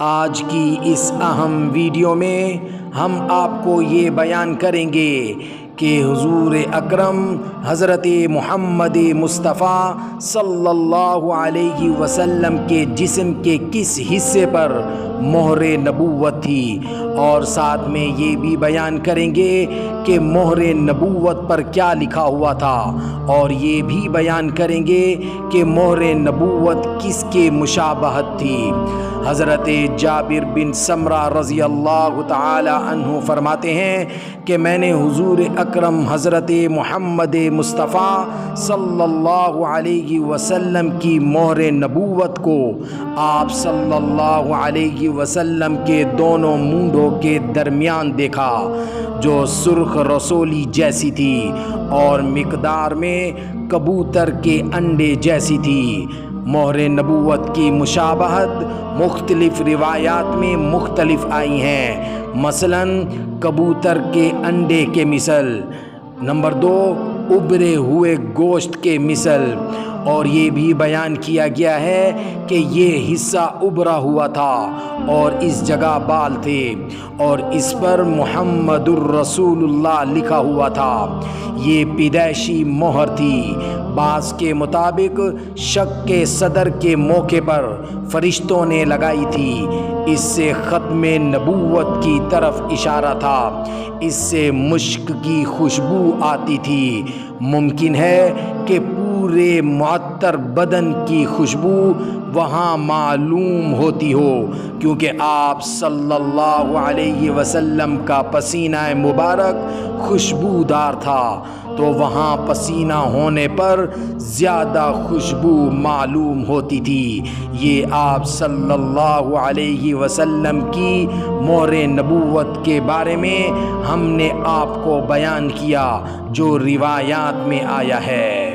آج کی اس اہم ویڈیو میں ہم آپ کو یہ بیان کریں گے کہ حضور اکرم حضرت محمد مصطفیٰ صلی اللہ علیہ وسلم کے جسم کے کس حصے پر مہر نبوت تھی، اور ساتھ میں یہ بھی بیان کریں گے کہ مہر نبوت پر کیا لکھا ہوا تھا، اور یہ بھی بیان کریں گے کہ مہر نبوت کس کے مشابہت تھی۔ حضرت جابر بن سمرہ رضی اللہ تعالی عنہ فرماتے ہیں کہ میں نے حضور اکرم حضرت محمد مصطفیٰ صلی اللہ علیہ وسلم کی مہر نبوت کو آپ صلی اللہ علیہ وسلم کے دونوں مونڈوں کے درمیان دیکھا، جو سرخ رسولی جیسی تھی اور مقدار میں کبوتر کے انڈے جیسی تھی۔ مہر نبوت کی مشابہت مختلف روایات میں مختلف آئی ہیں، مثلا کبوتر کے انڈے کے مثل، نمبر 2 ابھرے ہوئے گوشت کے مثل، اور یہ بھی بیان کیا گیا ہے کہ یہ حصہ ابھرا ہوا تھا اور اس جگہ بال تھے اور اس پر محمد الرسول اللہ لکھا ہوا تھا۔ یہ پیدائشی مہر تھی۔ بعض کے مطابق شق کے صدر کے موقع پر فرشتوں نے لگائی تھی۔ اس سے ختم نبوت کی طرف اشارہ تھا۔ اس سے مشک کی خوشبو آتی تھی۔ ممکن ہے کہ پورے معطر بدن کی خوشبو وہاں معلوم ہوتی ہو، کیونکہ آپ صلی اللہ علیہ وسلم کا پسینہ مبارک خوشبودار تھا، تو وہاں پسینہ ہونے پر زیادہ خوشبو معلوم ہوتی تھی۔ یہ آپ صلی اللہ علیہ وسلم کی مہر نبوت کے بارے میں ہم نے آپ کو بیان کیا جو روایات میں آیا ہے۔